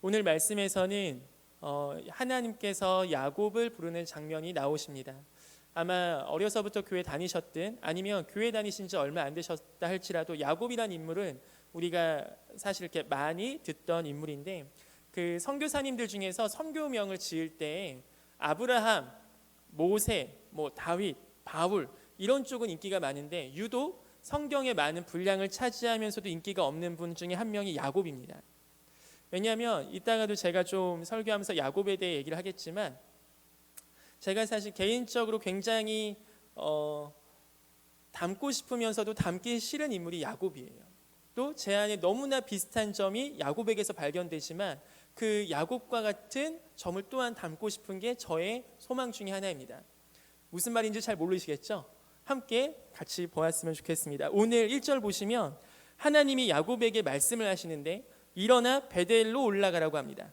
오늘 말씀에서는 하나님께서 야곱을 부르는 장면이 나오십니다. 아마 어려서부터 교회 다니셨든 아니면 교회 다니신 지 얼마 안 되셨다 할지라도 야곱이란 인물은 우리가 사실 이렇게 많이 듣던 인물인데, 그 선교사님들 중에서 선교명을 지을 때 아브라함, 모세, 다윗, 바울 이런 쪽은 인기가 많은데 유독 성경의 많은 분량을 차지하면서도 인기가 없는 분 중에 한 명이 야곱입니다. 왜냐하면 이따가도 제가 좀 설교하면서 야곱에 대해 얘기를 하겠지만, 제가 사실 개인적으로 굉장히 닮고 싶으면서도 닮기 싫은 인물이 야곱이에요. 또 제 안에 너무나 비슷한 점이 야곱에게서 발견되지만 그 야곱과 같은 점을 또한 닮고 싶은 게 저의 소망 중에 하나입니다. 무슨 말인지 잘 모르시겠죠? 함께 같이 보았으면 좋겠습니다. 오늘 1절 보시면 하나님이 야곱에게 말씀을 하시는데 일어나 베델로 올라가라고 합니다.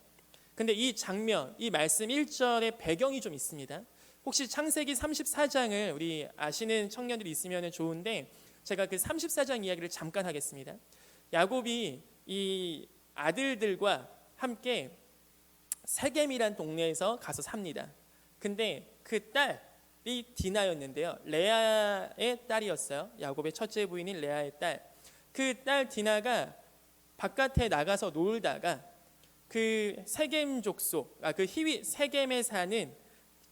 근데 이 장면, 이 말씀 1절의 배경이 좀 있습니다. 혹시 창세기 34장을 우리 아시는 청년들이 있으면 좋은데 제가 그 34장 이야기를 잠깐 하겠습니다. 야곱이 이 아들들과 함께 세겜이란 동네에서 가서 삽니다. 근데 그 딸이 디나였는데요. 레아의 딸이었어요. 야곱의 첫째 부인인 레아의 딸. 그 딸 디나가 바깥에 나가서 놀다가 그 세겜 족속, 그 세겜에 사는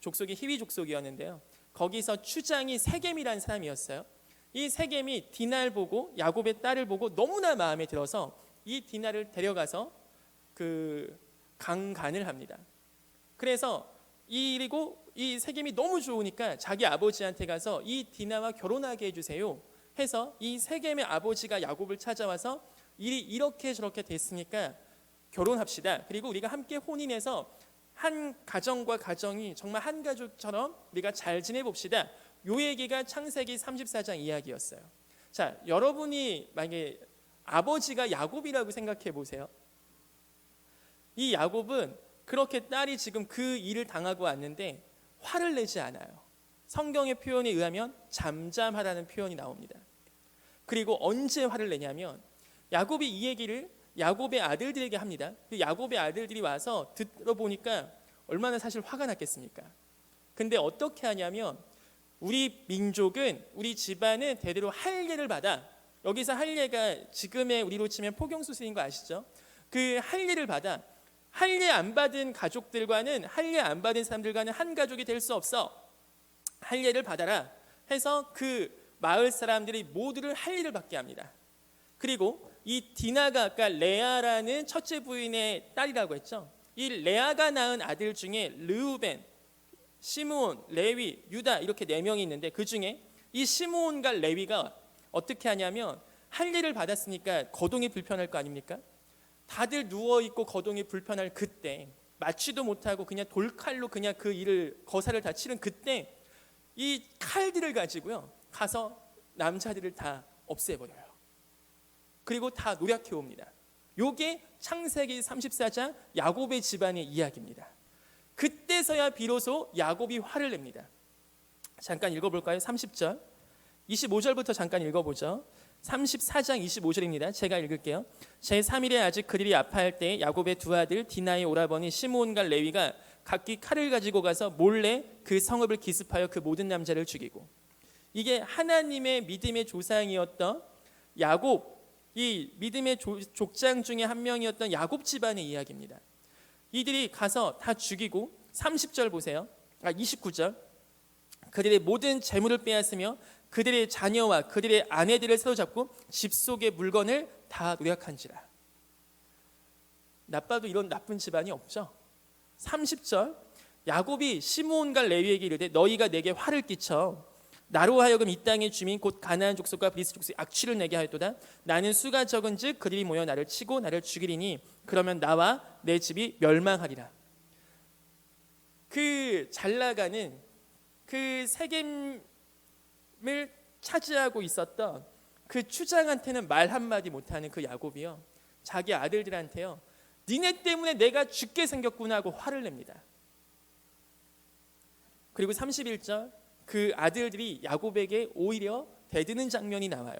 족속이 히위 족속이었는데요. 거기서 추장이 세겜이라는 사람이었어요. 이 세겜이 디나를 보고 야곱의 딸을 보고 너무나 마음에 들어서 이 디나를 데려가서 그 강간을 합니다. 그래서 그리고 이 세겜이 너무 좋으니까 자기 아버지한테 가서 이 디나와 결혼하게 해주세요 해서 이 세겜의 아버지가 야곱을 찾아와서 일이 이렇게 저렇게 됐으니까 결혼합시다. 그리고 우리가 함께 혼인해서 한 가정과 가정이 정말 한 가족처럼 우리가 잘 지내봅시다. 요 얘기가 창세기 34장 이야기였어요. 자, 여러분이 만약에 아버지가 야곱이라고 생각해 보세요. 이 야곱은 그렇게 딸이 지금 그 일을 당하고 왔는데 화를 내지 않아요. 성경의 표현에 의하면 잠잠하다는 표현이 나옵니다. 그리고 언제 화를 내냐면 야곱이 이 얘기를 야곱의 아들들에게 합니다. 야곱의 아들들이 와서 들어보니까 얼마나 사실 화가 났겠습니까? 근데 어떻게 하냐면 우리 민족은, 우리 집안은 대대로 할례를 받아, 여기서 할례가 지금의 우리로 치면 포경수술인 거 아시죠? 그 할례를 받아 할례 안 받은 가족들과는, 할례 안 받은 사람들과는 한 가족이 될 수 없어. 할례를 받아라 해서 그 마을 사람들이 모두를 할례를 받게 합니다. 그리고 이 디나가 아까 레아라는 첫째 부인의 딸이라고 했죠. 이 레아가 낳은 아들 중에 르우벤, 시므온, 레위, 유다 이렇게 4명이 있는데 그 중에 이 시므온과 레위가 어떻게 하냐면 할례를 받았으니까 거동이 불편할 거 아닙니까? 다들 누워있고 거동이 불편할 그때, 맞지도 못하고 그냥 돌칼로 그냥 그 일을 거사를 다 치른 그때 이 칼들을 가지고요 가서 남자들을 다 없애버려요. 그리고 다 노력해 옵니다. 요게 창세기 34장 야곱의 집안의 이야기입니다. 그때서야 비로소 야곱이 화를 냅니다. 잠깐 읽어볼까요? 30절 25절부터 잠깐 읽어보죠. 34장 25절입니다. 제가 읽을게요. 제3일에 아직 그들이 아파할 때 야곱의 두 아들 디나의 오라버니 시므온과 레위가 각기 칼을 가지고 가서 몰래 그 성읍을 기습하여 그 모든 남자를 죽이고, 이게 하나님의 믿음의 조상이었던 야곱, 이 믿음의 족장 중에 한 명이었던 야곱 집안의 이야기입니다. 이들이 가서 다 죽이고 30절 보세요. 29절 그들의 모든 재물을 빼앗으며 그들의 자녀와 그들의 아내들을 사로잡고 집 속의 물건을 다 노략한지라. 나빠도 이런 나쁜 집안이 없죠. 30절 야곱이 시므온과 레위에게 이르되 너희가 내게 화를 끼쳐 나로 하여금 이 땅의 주민 곧 가나안 족속과 브리스 족속의 악취를 내게 하였도다. 나는 수가 적은즉 그들이 모여 나를 치고 나를 죽이리니 그러면 나와 내 집이 멸망하리라. 그 잘 나가는 그 세겜을 차지하고 있었던 그 추장한테는 말 한마디 못하는 그 야곱이요, 자기 아들들한테요, 니네 때문에 내가 죽게 생겼구나 하고 화를 냅니다. 그리고 31절 그 아들들이 야곱에게 오히려 대드는 장면이 나와요.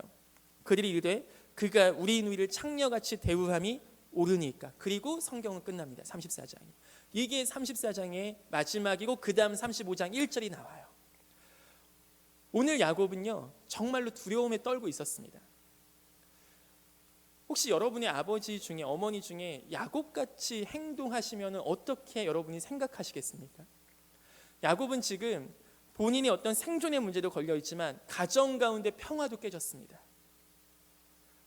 그들이 이르되 그가 우리 누이를 창녀같이 대우함이 오르니까. 그리고 성경은 끝납니다. 34장이. 이게 34장의 마지막이고 그 다음 35장 1절이 나와요. 오늘 야곱은요 정말로 두려움에 떨고 있었습니다. 혹시 여러분의 아버지 중에 어머니 중에 야곱같이 행동하시면 어떻게 여러분이 생각하시겠습니까? 야곱은 지금 본인이 어떤 생존의 문제도 걸려있지만 가정 가운데 평화도 깨졌습니다.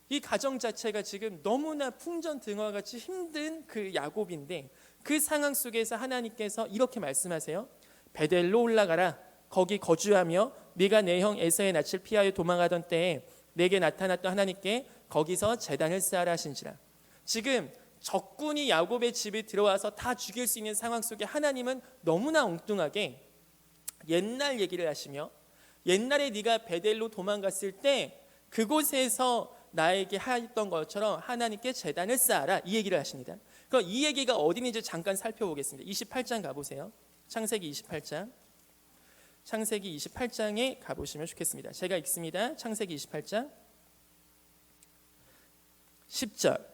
이 가정 자체가 지금 너무나 풍전등화와 같이 힘든 그 야곱인데 그 상황 속에서 하나님께서 이렇게 말씀하세요. 베델로 올라가라. 거기 거주하며 네가 내 형 에서의 낯을 피하여 도망하던 때에 내게 나타났던 하나님께 거기서 제단을 쌓아라 하신지라. 지금 적군이 야곱의 집에 들어와서 다 죽일 수 있는 상황 속에 하나님은 너무나 엉뚱하게 옛날 얘기를 하시며 옛날에 네가 베델로 도망갔을 때 그곳에서 나에게 하였던 것처럼 하나님께 제단을 쌓아라 이 얘기를 하십니다. 그럼 이 얘기가 어디인지 잠깐 살펴보겠습니다. 28장 가보세요. 창세기 28장. 창세기 28장에 가보시면 좋겠습니다. 제가 읽습니다. 창세기 28장 10절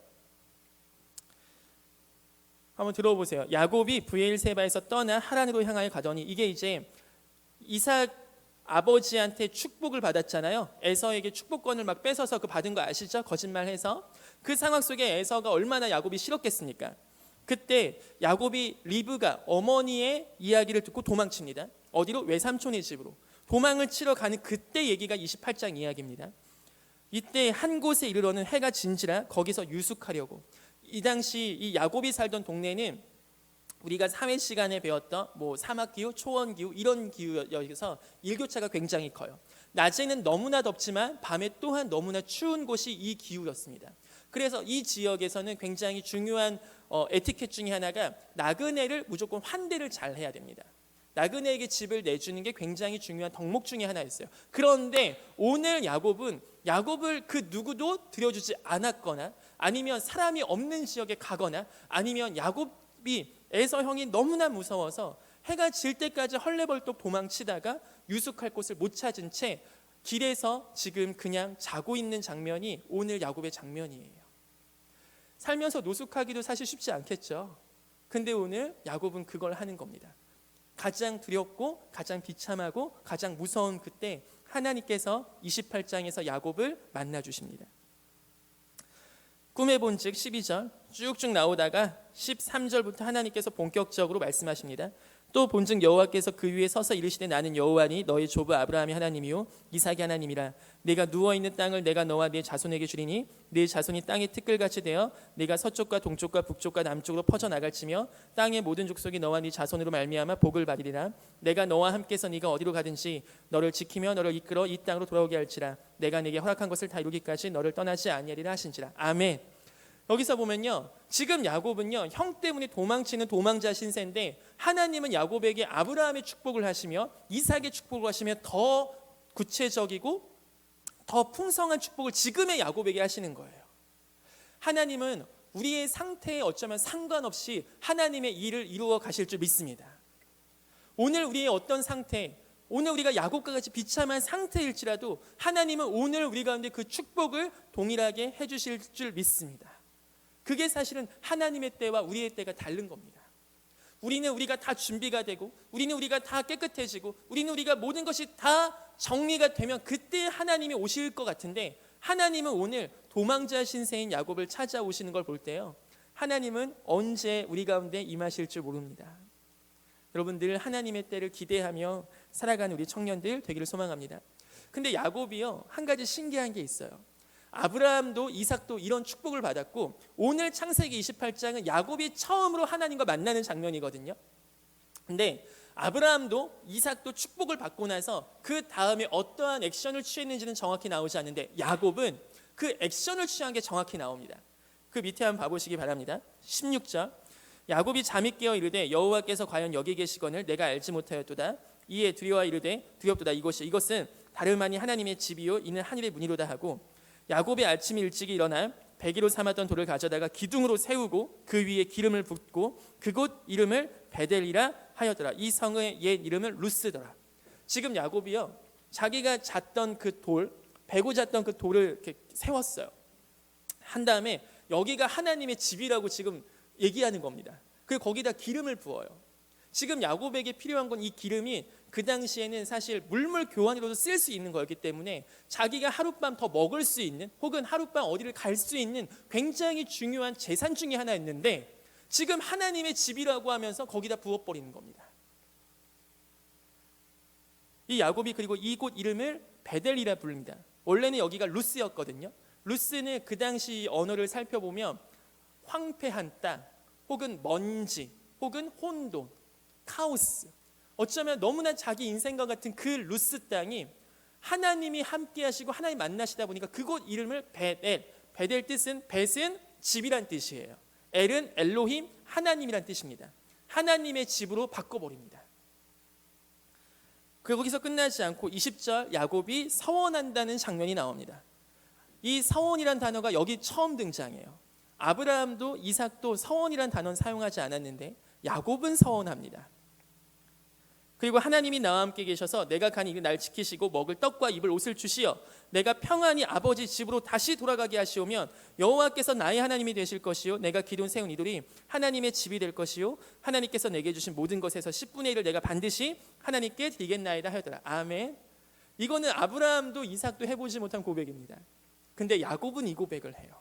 한번 들어보세요. 야곱이 브엘세바에서 떠나 하란으로 향하여 가더니 이게 이제 이삭 아버지한테 축복을 받았잖아요. 에서에게 축복권을 막 뺏어서 그 받은 거 아시죠? 거짓말해서. 그 상황 속에 에서가 얼마나 야곱이 싫었겠습니까? 그때 야곱이 리브가 어머니의 이야기를 듣고 도망칩니다. 어디로? 외삼촌의 집으로. 도망을 치러 가는 그때 얘기가 28장 이야기입니다. 이때 한 곳에 이르러는 해가 진지라 거기서 유숙하려고. 이 당시 이 야곱이 살던 동네는 우리가 사회 시간에 배웠던 뭐 사막 기후, 초원 기후 이런 기후여서 일교차가 굉장히 커요. 낮에는 너무나 덥지만 밤에 또한 너무나 추운 곳이 이 기후였습니다. 그래서 이 지역에서는 굉장히 중요한 에티켓 중에 하나가 나그네를 무조건 환대를 잘 해야 됩니다. 나그네에게 집을 내주는 게 굉장히 중요한 덕목 중에 하나였어요. 그런데 오늘 야곱은 야곱을 그 누구도 들여주지 않았거나 아니면 사람이 없는 지역에 가거나 아니면 야곱이 에서 형이 너무나 무서워서 해가 질 때까지 헐레벌떡 도망치다가 유숙할 곳을 못 찾은 채 길에서 지금 그냥 자고 있는 장면이 오늘 야곱의 장면이에요. 살면서 노숙하기도 사실 쉽지 않겠죠. 근데 오늘 야곱은 그걸 하는 겁니다. 가장 두렵고 가장 비참하고 가장 무서운 그때 하나님께서 28장에서 야곱을 만나 주십니다. 꿈에 본즉 12절 쭉쭉 나오다가 13절부터 하나님께서 본격적으로 말씀하십니다. 또 본즉 여호와께서 그 위에 서서 이르시되 나는 여호와니 너희 조부 아브라함이 하나님이요 이삭이 하나님이라. 네가 누워있는 땅을 내가 너와 네 자손에게 주리니 네 자손이 땅의 티끌같이 되어 네가 서쪽과 동쪽과 북쪽과 남쪽으로 퍼져나갈지며 땅의 모든 족속이 너와 네 자손으로 말미암아 복을 받으리라. 내가 너와 함께서 네가 어디로 가든지 너를 지키며 너를 이끌어 이 땅으로 돌아오게 할지라. 내가 네게 허락한 것을 다 이루기까지 너를 떠나지 아니하리라 하신지라. 아멘. 여기서 보면요, 지금 야곱은요 형 때문에 도망치는 도망자 신세인데 하나님은 야곱에게 아브라함의 축복을 하시며 이삭의 축복을 하시며 더 구체적이고 더 풍성한 축복을 지금의 야곱에게 하시는 거예요. 하나님은 우리의 상태에 어쩌면 상관없이 하나님의 일을 이루어 가실 줄 믿습니다. 오늘 우리의 어떤 상태, 오늘 우리가 야곱과 같이 비참한 상태일지라도 하나님은 오늘 우리 가운데 그 축복을 동일하게 해주실 줄 믿습니다. 그게 사실은 하나님의 때와 우리의 때가 다른 겁니다. 우리는 우리가 다 준비가 되고 우리는 우리가 다 깨끗해지고 우리는 우리가 모든 것이 다 정리가 되면 그때 하나님이 오실 것 같은데 하나님은 오늘 도망자 신세인 야곱을 찾아오시는 걸 볼 때요, 하나님은 언제 우리 가운데 임하실 줄 모릅니다. 여러분 늘 하나님의 때를 기대하며 살아가는 우리 청년들 되기를 소망합니다. 근데 야곱이요 한 가지 신기한 게 있어요. 아브라함도 이삭도 이런 축복을 받았고 오늘 창세기 28장은 야곱이 처음으로 하나님과 만나는 장면이거든요. 근데 아브라함도 이삭도 축복을 받고 나서 그 다음에 어떠한 액션을 취했는지는 정확히 나오지 않는데 야곱은 그 액션을 취한 게 정확히 나옵니다. 그 밑에 한번 봐보시기 바랍니다. 16절 야곱이 잠이 깨어 이르되 여호와께서 과연 여기 계시거늘 내가 알지 못하였도다. 이에 두려워 이르되 두렵도다. 이것은 다름 아닌 하나님의 집이요 이는 하늘의 문이로다 하고 야곱이 아침에 일찍이 일어나 배기로 삼았던 돌을 가져다가 기둥으로 세우고 그 위에 기름을 붓고 그곳 이름을 베델이라 하였더라. 이 성의 옛 이름은 루스더라. 지금 야곱이요 자기가 잤던 그 돌, 베고 잤던 그 돌을 이렇게 세웠어요. 한 다음에 여기가 하나님의 집이라고 지금 얘기하는 겁니다. 그리고 거기다 기름을 부어요. 지금 야곱에게 필요한 건 이 기름이 그 당시에는 사실 물물 교환으로도 쓸 수 있는 거였기 때문에 자기가 하룻밤 더 먹을 수 있는 혹은 하룻밤 어디를 갈 수 있는 굉장히 중요한 재산 중에 하나였는데 지금 하나님의 집이라고 하면서 거기다 부어버리는 겁니다. 이 야곱이 그리고 이곳 이름을 베델이라 부릅니다. 원래는 여기가 루스였거든요. 루스는 그 당시 언어를 살펴보면 황폐한 땅 혹은 먼지 혹은 혼돈, 카오스, 어쩌면 너무나 자기 인생과 같은 그 루스 땅이 하나님이 함께 하시고 하나님 만나시다 보니까 그곳 이름을 베델, 베델 뜻은 벳은 집이란 뜻이에요. 엘은 엘로힘, 하나님이란 뜻입니다. 하나님의 집으로 바꿔버립니다. 거기서 끝나지 않고 20절 야곱이 서원한다는 장면이 나옵니다. 이 서원이란 단어가 여기 처음 등장해요. 아브라함도 이삭도 서원이란 단어는 사용하지 않았는데 야곱은 서원합니다. 그리고 하나님이 나와 함께 계셔서 내가 가니 날 지키시고 먹을 떡과 입을 옷을 주시어 내가 평안히 아버지 집으로 다시 돌아가게 하시오면 여호와께서 나의 하나님이 되실 것이요 내가 기둥 세운 이들이 하나님의 집이 될 것이요 하나님께서 내게 주신 모든 것에서 10분의 1을 내가 반드시 하나님께 드리겠나이다 하였더라. 아멘. 이거는 아브라함도 이삭도 해보지 못한 고백입니다. 근데 야곱은 이 고백을 해요.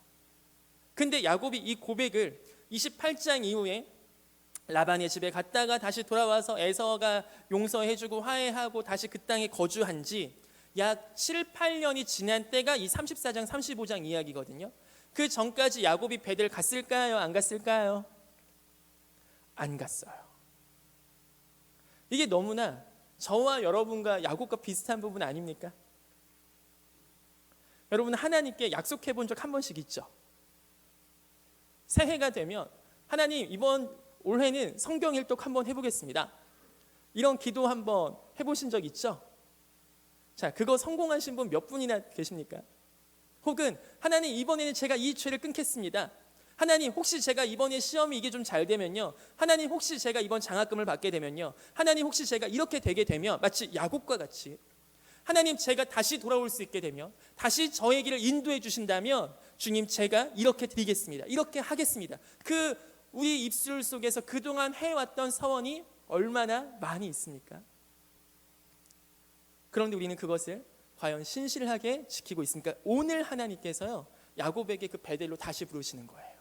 근데 야곱이 이 고백을 28장 이후에 라반의 집에 갔다가 다시 돌아와서 에서가 용서해주고 화해하고 다시 그 땅에 거주한 지 약 7, 8년이 지난 때가 이 34장, 35장 이야기거든요. 그 전까지 야곱이 베델 갔을까요? 안 갔을까요? 안 갔어요. 이게 너무나 저와 여러분과 야곱과 비슷한 부분 아닙니까? 여러분 하나님께 약속해 본 적 한 번씩 있죠? 새해가 되면 하나님 이번 올해는 성경 일독 한번 해보겠습니다. 이런 기도 한번 해보신 적 있죠? 자, 그거 성공하신 분 몇 분이나 계십니까? 혹은 하나님 이번에는 제가 이 죄를 끊겠습니다. 하나님 혹시 제가 이번에 시험이 이게 좀 잘 되면요, 하나님 혹시 제가 이번 장학금을 받게 되면요, 하나님 혹시 제가 이렇게 되게 되면 마치 야곱과 같이 하나님 제가 다시 돌아올 수 있게 되면 다시 저의 길을 인도해 주신다면 주님 제가 이렇게 드리겠습니다. 이렇게 하겠습니다. 그 우리 입술 속에서 그동안 해왔던 서원이 얼마나 많이 있습니까? 그런데 우리는 그것을 과연 신실하게 지키고 있습니까? 오늘 하나님께서요 야곱에게 그 베델로 다시 부르시는 거예요.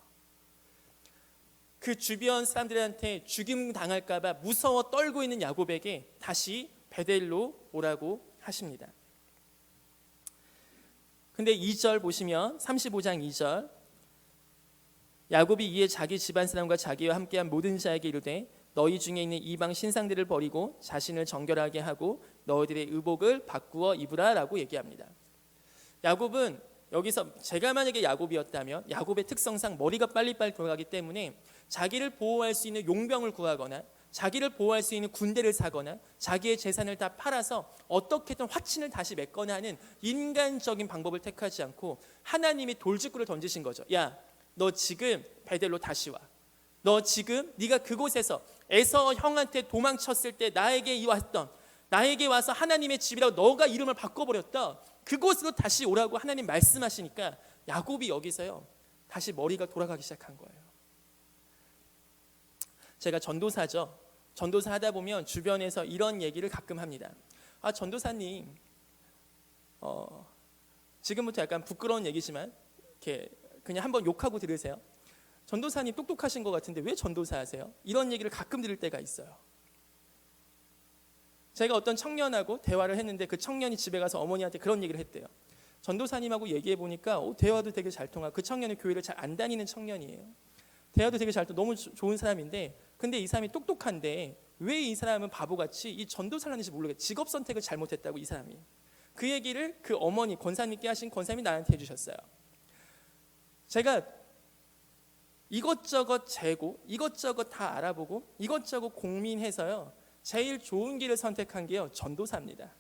그 주변 사람들한테 죽임 당할까 봐 무서워 떨고 있는 야곱에게 다시 베델로 오라고 하십니다. 근데 2절 보시면 35장 2절 야곱이 이에 자기 집안 사람과 자기와 함께한 모든 자에게 이르되 너희 중에 있는 이방 신상들을 버리고 자신을 정결하게 하고 너희들의 의복을 바꾸어 입으라 라고 얘기합니다. 야곱은 여기서 제가 만약에 야곱이었다면 야곱의 특성상 머리가 빨리빨리 돌아가기 때문에 자기를 보호할 수 있는 용병을 구하거나 자기를 보호할 수 있는 군대를 사거나 자기의 재산을 다 팔아서 어떻게든 화친을 다시 맺거나 하는 인간적인 방법을 택하지 않고 하나님이 돌직구를 던지신 거죠. 야, 너 지금 베델로 다시 와. 너 지금 네가 그곳에서 에서 형한테 도망쳤을 때 나에게 와서 하나님의 집이라고 너가 이름을 바꿔버렸다. 그곳으로 다시 오라고 하나님 말씀하시니까 야곱이 여기서요 다시 머리가 돌아가기 시작한 거예요. 제가 전도사죠. 전도사 하다 보면 주변에서 이런 얘기를 가끔 합니다. 아, 전도사님 지금부터 약간 부끄러운 얘기지만 이렇게 그냥 한번 욕하고 들으세요. 전도사님 똑똑하신 것 같은데 왜 전도사 하세요? 이런 얘기를 가끔 들을 때가 있어요. 제가 어떤 청년하고 대화를 했는데 그 청년이 집에 가서 어머니한테 그런 얘기를 했대요. 전도사님하고 얘기해 보니까 대화도 되게 잘 통하고 그 청년은 교회를 잘 안 다니는 청년이에요. 대화도 되게 잘 통하고 너무 좋은 사람인데 근데 이 사람이 똑똑한데 왜 이 사람은 바보같이 이 전도사를 하는지 모르겠어요. 직업 선택을 잘못했다고 이 사람이. 그 얘기를 그 어머니 권사님께 하신 권사님이 나한테 해주셨어요. 제가 이것저것 재고 이것저것 다 알아보고 이것저것 고민해서요 제일 좋은 길을 선택한 게요 전도사입니다.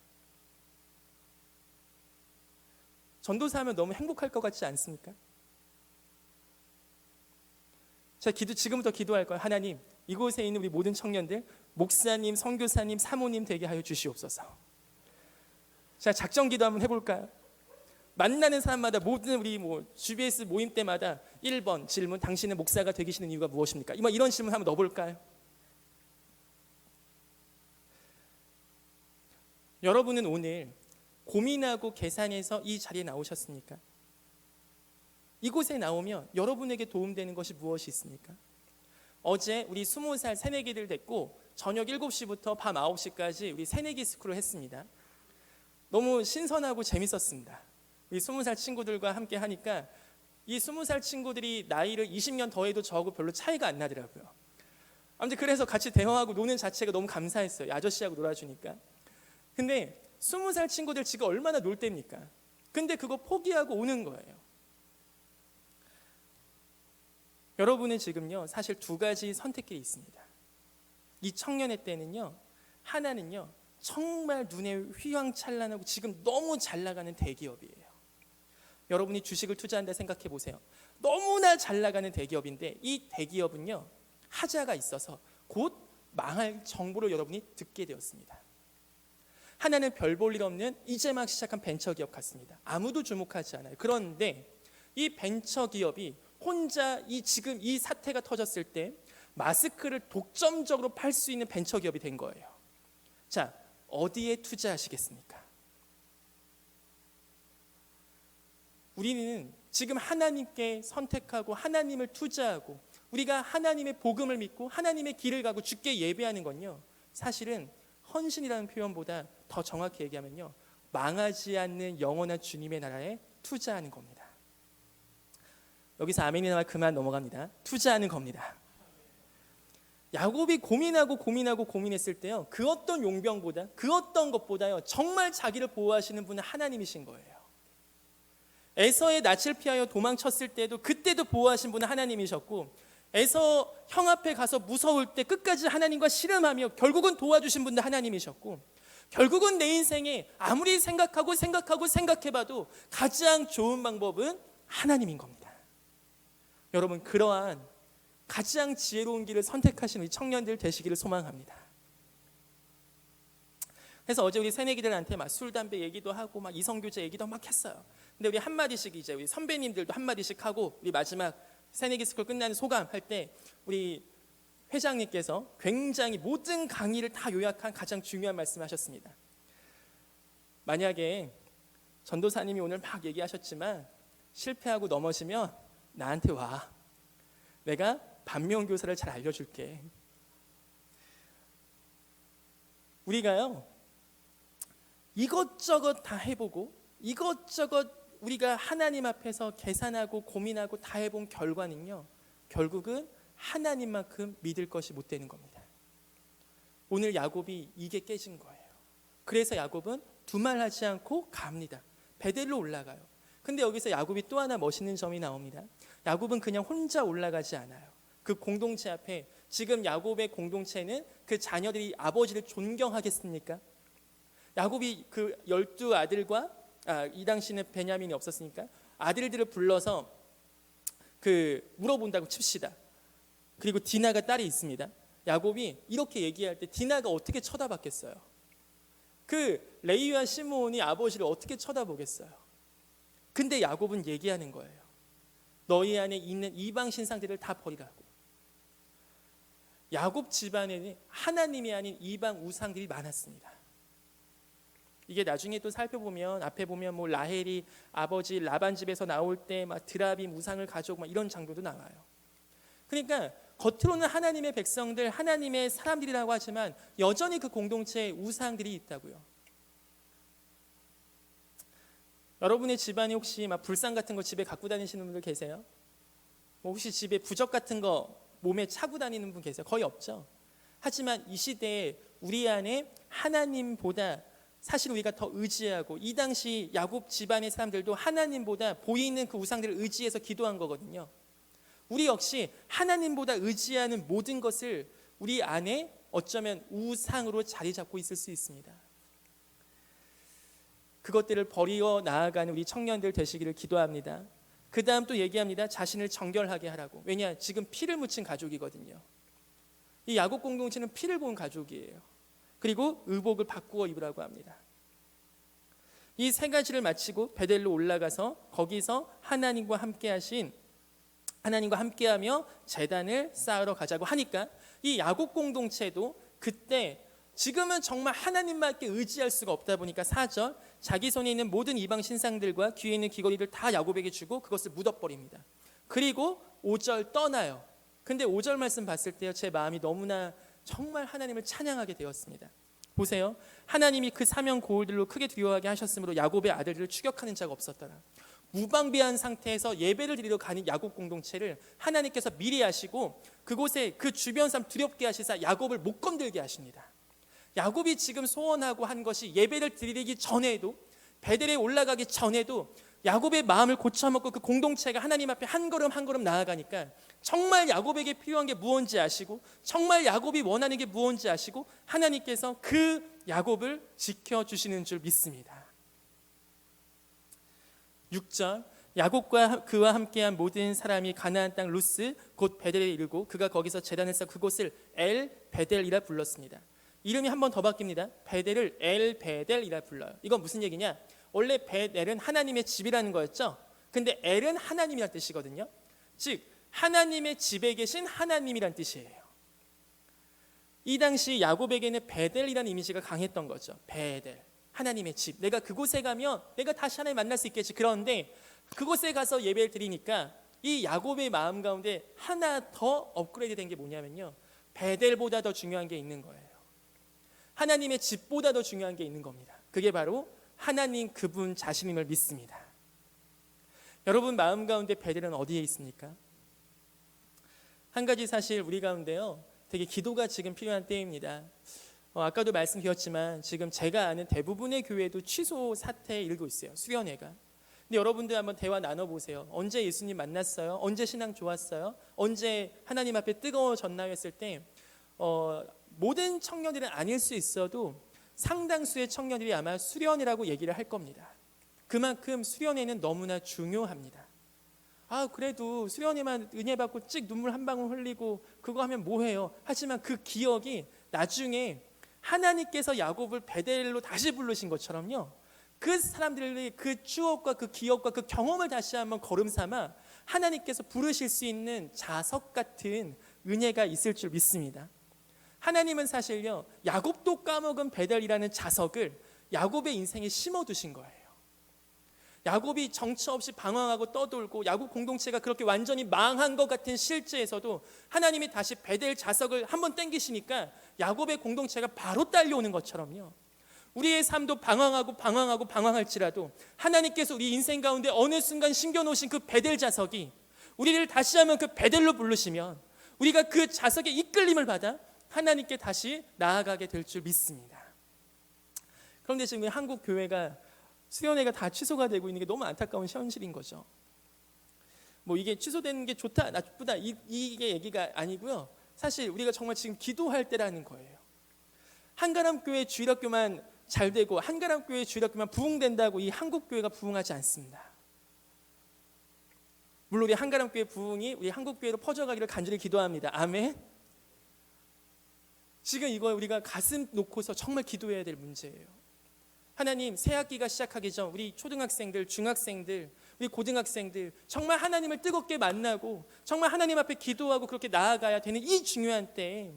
전도사하면 너무 행복할 것 같지 않습니까? 제가 지금부터 기도할 거예요. 하나님 이곳에 있는 우리 모든 청년들 목사님, 선교사님, 사모님 되게 하여 주시옵소서. 자, 작전 기도 한번 해볼까요? 만나는 사람마다 모든 우리 GBS 모임 때마다 1번 질문, 당신은 목사가 되기 싫은 이유가 무엇입니까? 이런 질문 한번 넣어볼까요? 여러분은 오늘 고민하고 계산해서 이 자리에 나오셨습니까? 이곳에 나오면 여러분에게 도움되는 것이 무엇이 있습니까? 어제 우리 20살 새내기들 됐고 저녁 7시부터 밤 9시까지 우리 새내기 스쿨을 했습니다. 너무 신선하고 재밌었습니다. 우리 20살 친구들과 함께 하니까 이 20살 친구들이 나이를 20년 더해도 저하고 별로 차이가 안 나더라고요. 아무튼 그래서 같이 대화하고 노는 자체가 너무 감사했어요. 아저씨하고 놀아주니까. 근데 20살 친구들 지금 얼마나 놀 때입니까? 근데 그거 포기하고 오는 거예요. 여러분은 지금요 사실 두 가지 선택길이 있습니다. 이 청년의 때는요, 하나는요 정말 눈에 휘황찬란하고 지금 너무 잘 나가는 대기업이에요. 여러분이 주식을 투자한다 생각해 보세요. 너무나 잘 나가는 대기업인데 이 대기업은요 하자가 있어서 곧 망할 정보를 여러분이 듣게 되었습니다. 하나는 별 볼 일 없는 이제 막 시작한 벤처기업 같습니다. 아무도 주목하지 않아요. 그런데 이 벤처기업이 혼자 지금 이 사태가 터졌을 때 마스크를 독점적으로 팔 수 있는 벤처기업이 된 거예요. 자, 어디에 투자하시겠습니까? 우리는 지금 하나님께 선택하고 하나님을 투자하고 우리가 하나님의 복음을 믿고 하나님의 길을 가고 주께 예배하는 건요 사실은 헌신이라는 표현보다 더 정확히 얘기하면요 망하지 않는 영원한 주님의 나라에 투자하는 겁니다. 여기서 아멘이 나와 그만 넘어갑니다. 투자하는 겁니다. 야곱이 고민했을 때요 그 어떤 용병보다 그 어떤 것보다요 정말 자기를 보호하시는 분은 하나님이신 거예요. 에서의 낯을 피하여 도망쳤을 때도 그때도 보호하신 분은 하나님이셨고 에서 형 앞에 가서 무서울 때 끝까지 하나님과 씨름하며 결국은 도와주신 분도 하나님이셨고 결국은 내 인생에 아무리 생각해봐도 가장 좋은 방법은 하나님인 겁니다. 여러분 그러한 가장 지혜로운 길을 선택하시는 우리 청년들 되시기를 소망합니다. 그래서 어제 우리 새내기들한테 막 술, 담배 얘기도 하고 막 이성교제 얘기도 막 했어요. 근데 우리 한마디씩 이제 우리 선배님들도 한마디씩 하고 우리 마지막 새내기 스쿨 끝나는 소감 할 때 우리 회장님께서 굉장히 모든 강의를 다 요약한 가장 중요한 말씀을 하셨습니다. 만약에 전도사님이 오늘 막 얘기하셨지만 실패하고 넘어지면 나한테 와. 내가 반면교사를 잘 알려줄게. 우리가요 이것저것 다 해보고 이것저것 우리가 하나님 앞에서 계산하고 고민하고 다 해본 결과는요 결국은 하나님만큼 믿을 것이 못 되는 겁니다. 오늘 야곱이 이게 깨진 거예요. 그래서 야곱은 두말하지 않고 갑니다. 베델로 올라가요. 근데 여기서 야곱이 또 하나 멋있는 점이 나옵니다. 야곱은 그냥 혼자 올라가지 않아요. 그 공동체 앞에 지금 야곱의 공동체는 그 자녀들이 아버지를 존경하겠습니까? 야곱이 그 12아들과 이 당시는 베냐민이 없었으니까 아들들을 불러서 물어본다고 칩시다. 그리고 디나가 딸이 있습니다. 야곱이 이렇게 얘기할 때 디나가 어떻게 쳐다봤겠어요? 그 레위와 시므온이 아버지를 어떻게 쳐다보겠어요? 근데 야곱은 얘기하는 거예요. 너희 안에 있는 이방 신상들을 다 버리라고. 야곱 집안에는 하나님이 아닌 이방 우상들이 많았습니다. 이게 나중에 또 살펴보면 앞에 보면 라헬이 아버지 라반 집에서 나올 때 막 드라빔 우상을 가져오고 막 이런 장면도 나와요. 그러니까 겉으로는 하나님의 백성들, 하나님의 사람들이라고 하지만 여전히 그 공동체에 우상들이 있다고요. 여러분의 집안에 혹시 막 불상 같은 거 집에 갖고 다니시는 분들 계세요? 혹시 집에 부적 같은 거 몸에 차고 다니는 분 계세요? 거의 없죠. 하지만 이 시대에 우리 안에 하나님보다 사실 우리가 더 의지하고 이 당시 야곱 집안의 사람들도 하나님보다 보이는 그 우상들을 의지해서 기도한 거거든요. 우리 역시 하나님보다 의지하는 모든 것을 우리 안에 어쩌면 우상으로 자리 잡고 있을 수 있습니다. 그것들을 버리어 나아가는 우리 청년들 되시기를 기도합니다. 그 다음 또 얘기합니다. 자신을 정결하게 하라고. 왜냐? 지금 피를 묻힌 가족이거든요. 이 야곱 공동체는 피를 본 가족이에요. 그리고 의복을 바꾸어 입으라고 합니다. 이 세 가지를 마치고 베델로 올라가서 거기서 하나님과 함께하며 제단을 쌓으러 가자고 하니까 이 야곱 공동체도 그때 지금은 정말 하나님밖에 의지할 수가 없다 보니까 4절 자기 손에 있는 모든 이방 신상들과 귀에 있는 귀걸이를 다 야곱에게 주고 그것을 묻어버립니다. 그리고 5절 떠나요. 근데 5절 말씀 봤을 때요, 제 마음이 너무나 정말 하나님을 찬양하게 되었습니다. 보세요. 하나님이 그 사명 고울들로 크게 두려워하게 하셨으므로 야곱의 아들들을 추격하는 자가 없었더라. 무방비한 상태에서 예배를 드리러 가는 야곱 공동체를 하나님께서 미리 하시고 그곳에 그 주변 사람 두렵게 하시사 야곱을 못 건들게 하십니다. 야곱이 지금 소원하고 한 것이 예배를 드리기 전에도, 베델에 올라가기 전에도 야곱의 마음을 고쳐먹고 그 공동체가 하나님 앞에 한 걸음 한 걸음 나아가니까 정말 야곱에게 필요한 게 무엇인지 아시고 정말 야곱이 원하는 게 무엇인지 아시고 하나님께서 그 야곱을 지켜주시는 줄 믿습니다. 6절 야곱과 그와 함께한 모든 사람이 가나안 땅 루스 곧 베델에 이르고 그가 거기서 제단을 쌓고 그곳을 엘 베델이라 불렀습니다. 이름이 한 번 더 바뀝니다. 베델을 엘 베델이라 불러요. 이건 무슨 얘기냐? 원래 베델은 하나님의 집이라는 거였죠. 근데 엘은 하나님이란 뜻이거든요. 즉 하나님의 집에 계신 하나님이란 뜻이에요. 이 당시 야곱에게는 베델이라는 이미지가 강했던 거죠. 베델, 하나님의 집. 내가 그곳에 가면 내가 다시 하나님 만날 수 있겠지. 그런데 그곳에 가서 예배를 드리니까 이 야곱의 마음 가운데 하나 더 업그레이드 된 게 뭐냐면요, 베델보다 더 중요한 게 있는 거예요. 하나님의 집보다 더 중요한 게 있는 겁니다. 그게 바로 하나님 그분 자신임을 믿습니다. 여러분 마음 가운데 베델은 어디에 있습니까? 한 가지 사실 우리 가운데요, 되게 기도가 지금 필요한 때입니다. 아까도 말씀드렸지만 지금 제가 아는 대부분의 교회도 취소 사태에 이르고 있어요. 수련회가. 근데 여러분들 한번 대화 나눠보세요. 언제 예수님 만났어요? 언제 신앙 좋았어요? 언제 하나님 앞에 뜨거워졌나요? 했을 때 모든 청년들은 아닐 수 있어도 상당수의 청년들이 아마 수련회라고 얘기를 할 겁니다. 그만큼 수련회는 너무나 중요합니다. 그래도 수련회만 은혜 받고 찍 눈물 한 방울 흘리고 그거 하면 뭐해요? 하지만 그 기억이 나중에 하나님께서 야곱을 베델로 다시 부르신 것처럼요, 그 사람들의 그 추억과 그 기억과 그 경험을 다시 한번 걸음 삼아 하나님께서 부르실 수 있는 자석 같은 은혜가 있을 줄 믿습니다. 하나님은 사실요, 야곱도 까먹은 베델이라는 자석을 야곱의 인생에 심어두신 거예요. 야곱이 정처 없이 방황하고 떠돌고 야곱 공동체가 그렇게 완전히 망한 것 같은 실제에서도 하나님이 다시 베델 자석을 한번 땡기시니까 야곱의 공동체가 바로 딸려오는 것처럼요, 우리의 삶도 방황할지라도 하나님께서 우리 인생 가운데 어느 순간 심겨놓으신 그 베델 자석이 우리를 다시 한번 그 베델로 부르시면 우리가 그 자석의 이끌림을 받아 하나님께 다시 나아가게 될 줄 믿습니다. 그런데 지금 한국 교회가 수련회가 다 취소가 되고 있는 게 너무 안타까운 현실인 거죠. 이게 취소되는 게 좋다 나쁘다 이게 얘기가 아니고요, 사실 우리가 정말 지금 기도할 때라는 거예요. 한가람교회 주일학교만 잘 되고 한가람교회 주일학교만 부흥된다고 이 한국교회가 부흥하지 않습니다. 물론 우리 한가람교회 부흥이 우리 한국교회로 퍼져가기를 간절히 기도합니다. 아멘. 지금 이거 우리가 가슴 놓고서 정말 기도해야 될 문제예요. 하나님, 새 학기가 시작하기 전 우리 초등학생들, 중학생들, 우리 고등학생들 정말 하나님을 뜨겁게 만나고 정말 하나님 앞에 기도하고 그렇게 나아가야 되는 이 중요한 때에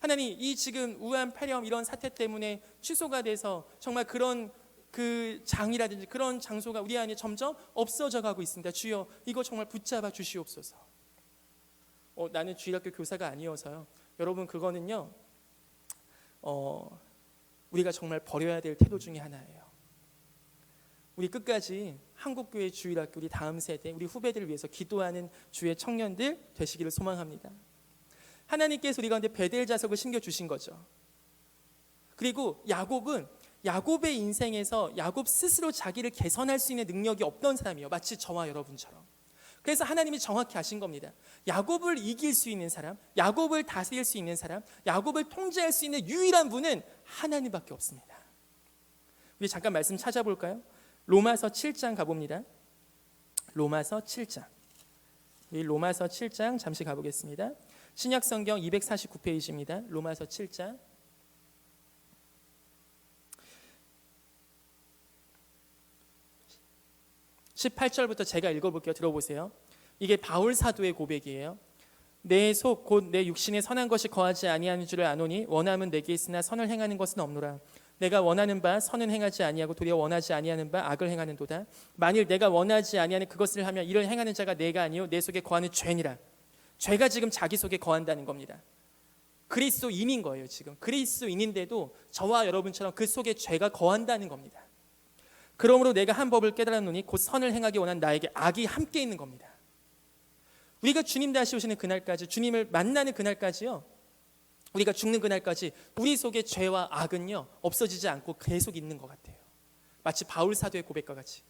하나님, 이 지금 우한 폐렴 이런 사태 때문에 취소가 돼서 정말 그런 그 장이라든지 그런 장소가 우리 안에 점점 없어져 가고 있습니다. 주여, 이거 정말 붙잡아 주시옵소서. 나는 주일학교 교사가 아니어서요, 여러분 그거는요, 우리가 정말 버려야 될 태도 중에 하나예요. 우리 끝까지 한국교회 주일학교 우리 다음 세대, 우리 후배들을 위해서 기도하는 주의 청년들 되시기를 소망합니다. 하나님께서 우리 가운데 베델 자석을 심겨주신 거죠. 그리고 야곱은 야곱의 인생에서 야곱 스스로 자기를 개선할 수 있는 능력이 없던 사람이에요. 마치 저와 여러분처럼. 그래서 하나님이 정확히 아신 겁니다. 야곱을 이길 수 있는 사람, 야곱을 다스릴 수 있는 사람, 야곱을 통제할 수 있는 유일한 분은 하나님밖에 없습니다. 우리 잠깐 말씀 찾아볼까요? 로마서 7장 가봅니다. 로마서 7장. 우리 로마서 7장 잠시 가보겠습니다. 신약성경 249페이지입니다. 로마서 7장. 18절부터 제가 읽어볼게요. 들어보세요. 이게 바울 사도의 고백이에요. 내 속 곧 내 육신에 선한 것이 거하지 아니하는 줄을 아노니 원함은 내게 있으나 선을 행하는 것은 없노라. 내가 원하는 바 선은 행하지 아니하고 도리어 원하지 아니하는 바 악을 행하는도다. 만일 내가 원하지 아니하는 그것을 하면 이를 행하는 자가 내가 아니요 내 속에 거하는 죄니라. 죄가 지금 자기 속에 거한다는 겁니다. 그리스도인인 거예요. 지금 그리스도인인데도 저와 여러분처럼 그 속에 죄가 거한다는 겁니다. 그러므로 내가 한 법을 깨달았노니 곧 선을 행하기 원한 나에게 악이 함께 있는 겁니다. 우리가 주님 다시 오시는 그날까지, 주님을 만나는 그날까지요, 우리가 죽는 그날까지 우리 속에 죄와 악은요 없어지지 않고 계속 있는 것 같아요. 마치 바울 사도의 고백과 같이.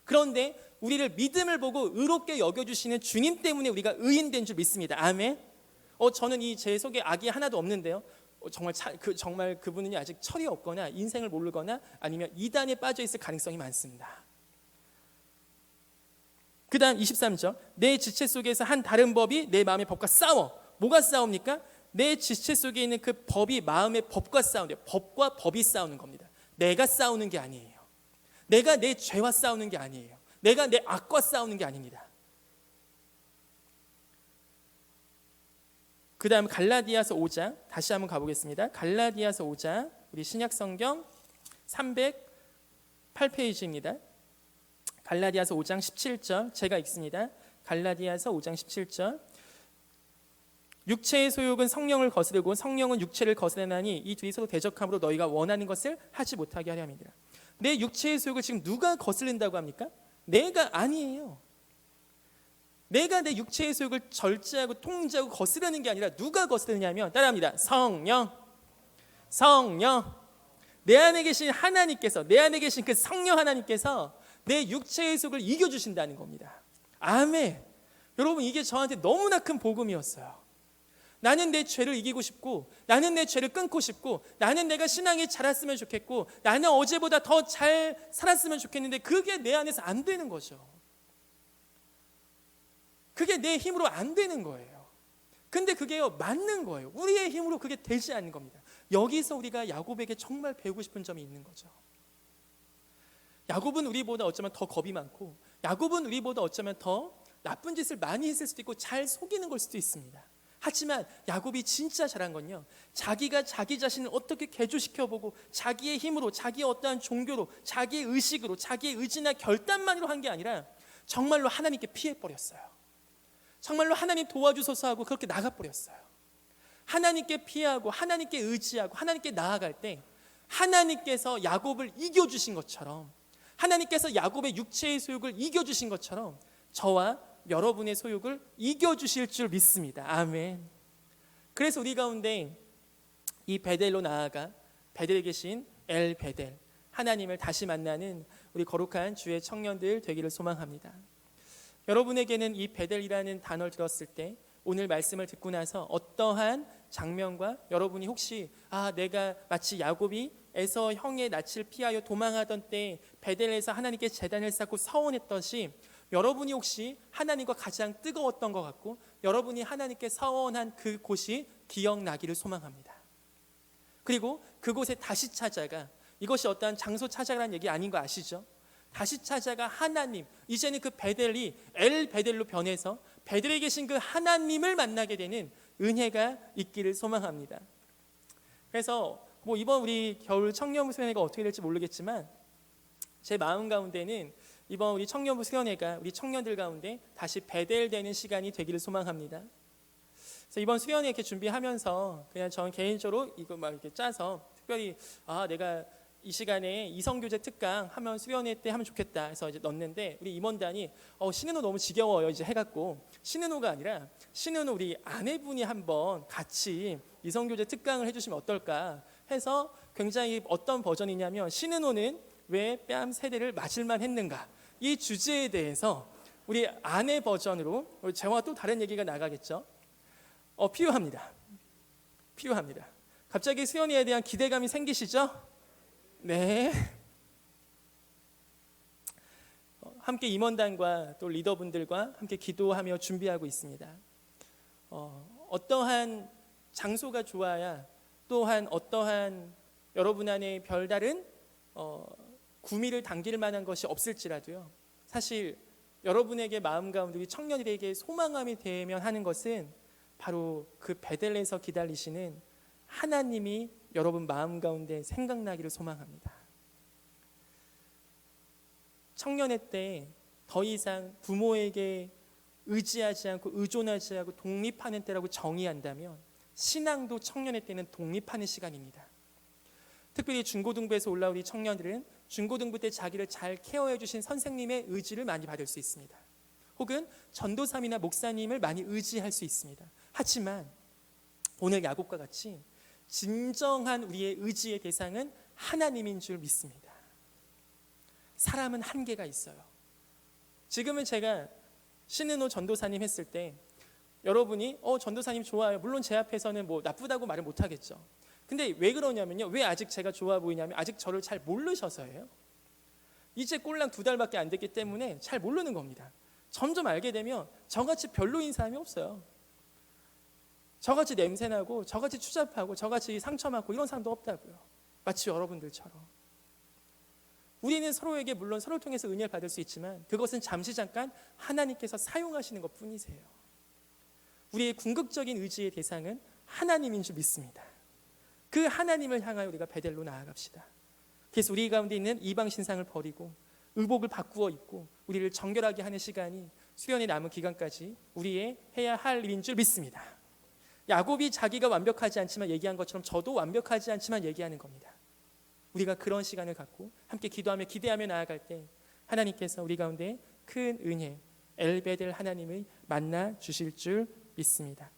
그런데 우리를 믿음을 보고 의롭게 여겨주시는 주님 때문에 우리가 의인된 줄 믿습니다. 아멘. 저는 이 제 속에 악이 하나도 없는데요, 정말 그분은 아직 철이 없거나 인생을 모르거나 아니면 이단에 빠져 있을 가능성이 많습니다. 그 다음 23절, 내 지체 속에서 한 다른 법이 내 마음의 법과 싸워. 뭐가 싸웁니까? 내 지체 속에 있는 그 법이 마음의 법과 싸우는데, 법과 법이 싸우는 겁니다. 내가 싸우는 게 아니에요. 내가 내 죄와 싸우는 게 아니에요. 내가 내 악과 싸우는 게 아닙니다. 그 다음 갈라디아서 5장 다시 한번 가보겠습니다. 갈라디아서 5장, 우리 신약성경 308페이지입니다. 갈라디아서 5장 17절 제가 읽습니다. 갈라디아서 5장 17절, 육체의 소욕은 성령을 거스르고 성령은 육체를 거스르나니 이 둘이 서로 대적함으로 너희가 원하는 것을 하지 못하게 하려 함이니라. 내 육체의 소욕을 지금 누가 거스른다고 합니까? 내가 아니에요. 내가 내 육체의 소욕을 절제하고 통제하고 거스르는 게 아니라 누가 거스르냐면, 따라합니다. 성령. 내 안에 계신 하나님께서, 내 안에 계신 그 성령 하나님께서 내 육체의 소욕을 이겨주신다는 겁니다. 아멘. 여러분, 이게 저한테 너무나 큰 복음이었어요. 나는 내 죄를 이기고 싶고, 나는 내 죄를 끊고 싶고, 나는 내가 신앙이 자랐으면 좋겠고, 나는 어제보다 더 잘 살았으면 좋겠는데 그게 내 안에서 안 되는 거죠. 그게 내 힘으로 안 되는 거예요. 근데 그게요 맞는 거예요. 우리의 힘으로 그게 되지 않는 겁니다. 여기서 우리가 야곱에게 정말 배우고 싶은 점이 있는 거죠. 야곱은 우리보다 어쩌면 더 겁이 많고, 야곱은 우리보다 어쩌면 더 나쁜 짓을 많이 했을 수도 있고 잘 속이는 걸 수도 있습니다. 하지만 야곱이 진짜 잘한 건요, 자기가 자기 자신을 어떻게 개조시켜보고 자기의 힘으로, 자기의 어떠한 종교로, 자기의 의식으로, 자기의 의지나 결단만으로 한 게 아니라 정말로 하나님께 피해버렸어요. 정말로 하나님 도와주소서 하고 그렇게 나가버렸어요. 하나님께 피하고 하나님께 의지하고 하나님께 나아갈 때 하나님께서 야곱을 이겨주신 것처럼, 하나님께서 야곱의 육체의 소욕을 이겨주신 것처럼 저와 여러분의 소욕을 이겨주실 줄 믿습니다. 아멘. 그래서 우리 가운데 이 베델로 나아가 베델에 계신 엘 베델, 하나님을 다시 만나는 우리 거룩한 주의 청년들 되기를 소망합니다. 여러분에게는 이 베델이라는 단어를 들었을 때, 오늘 말씀을 듣고 나서 어떠한 장면과, 여러분이 혹시 내가 마치 야곱이 에서 형의 낯을 피하여 도망하던 때 베델에서 하나님께 제단을 쌓고 서원했듯이, 여러분이 혹시 하나님과 가장 뜨거웠던 것 같고 여러분이 하나님께 서원한 그 곳이 기억나기를 소망합니다. 그리고 그곳에 다시 찾아가, 이것이 어떠한 장소 찾아가라는 얘기 아닌 거 아시죠? 다시 찾아가 하나님, 이제는 그 베델이 엘 베델로 변해서 베델에 계신 그 하나님을 만나게 되는 은혜가 있기를 소망합니다. 그래서 이번 우리 겨울 청년부 수련회가 어떻게 될지 모르겠지만, 제 마음 가운데는 이번 우리 청년부 수련회가 우리 청년들 가운데 다시 베델되는 시간이 되기를 소망합니다. 그래서 이번 수련회 이렇게 준비하면서 그냥 저는 개인적으로 이거 막 이렇게 짜서 특별히 내가 이 시간에 이성교제 특강 하면 수련회 때 하면 좋겠다 해서 이제 넣었는데, 우리 임원단이 신은호 너무 지겨워요 이제 해갖고, 신은호가 아니라 신은호 우리 아내분이 한번 같이 이성교제 특강을 해주시면 어떨까 해서, 굉장히 어떤 버전이냐면 신은호는 왜 뺨 세대를 맞을만 했는가, 이 주제에 대해서 우리 아내 버전으로, 저와 또 다른 얘기가 나가겠죠. 필요합니다. 갑자기 수련회에 대한 기대감이 생기시죠? 네. 함께 임원단과 또 리더분들과 함께 기도하며 준비하고 있습니다. 어떠한 장소가 좋아야, 또한 어떠한 여러분 안에 별다른 구미를 당길 만한 것이 없을지라도요, 사실 여러분에게 마음 가운데 우리 청년들에게 소망함이 되면 하는 것은 바로 그 베델레헴에서 기다리시는 하나님이 여러분 마음 가운데 생각나기를 소망합니다. 청년의 때 더 이상 부모에게 의지하지 않고 의존하지 않고 독립하는 때라고 정의한다면 신앙도 청년의 때는 독립하는 시간입니다. 특별히 중고등부에서 올라온 우리 청년들은 중고등부 때 자기를 잘 케어해 주신 선생님의 의지를 많이 받을 수 있습니다. 혹은 전도사님이나 목사님을 많이 의지할 수 있습니다. 하지만 오늘 야곱과 같이 진정한 우리의 의지의 대상은 하나님인 줄 믿습니다. 사람은 한계가 있어요. 지금은 제가 신은호 전도사님 했을 때 여러분이 전도사님 좋아요. 물론 제 앞에서는 뭐 나쁘다고 말을 못하겠죠. 근데 왜 그러냐면요. 왜 아직 제가 좋아 보이냐면 아직 저를 잘 모르셔서예요. 이제 꼴랑 2달밖에 안 됐기 때문에 잘 모르는 겁니다. 점점 알게 되면 저같이 별로인 사람이 없어요. 저같이 냄새나고 저같이 추잡하고 저같이 상처받고 이런 사람도 없다고요. 마치 여러분들처럼. 우리는 서로에게 물론 서로를 통해서 은혜를 받을 수 있지만 그것은 잠시 잠깐 하나님께서 사용하시는 것뿐이세요. 우리의 궁극적인 의지의 대상은 하나님인 줄 믿습니다. 그 하나님을 향하여 우리가 베델로 나아갑시다. 그래서 우리 가운데 있는 이방 신상을 버리고 의복을 바꾸어 입고 우리를 정결하게 하는 시간이 수련의 남은 기간까지 우리의 해야 할 일인 줄 믿습니다. 야곱이 자기가 완벽하지 않지만 얘기한 것처럼 저도 완벽하지 않지만 얘기하는 겁니다. 우리가 그런 시간을 갖고 함께 기도하며 기대하며 나아갈 때 하나님께서 우리 가운데 큰 은혜 엘베델 하나님을 만나 주실 줄 믿습니다.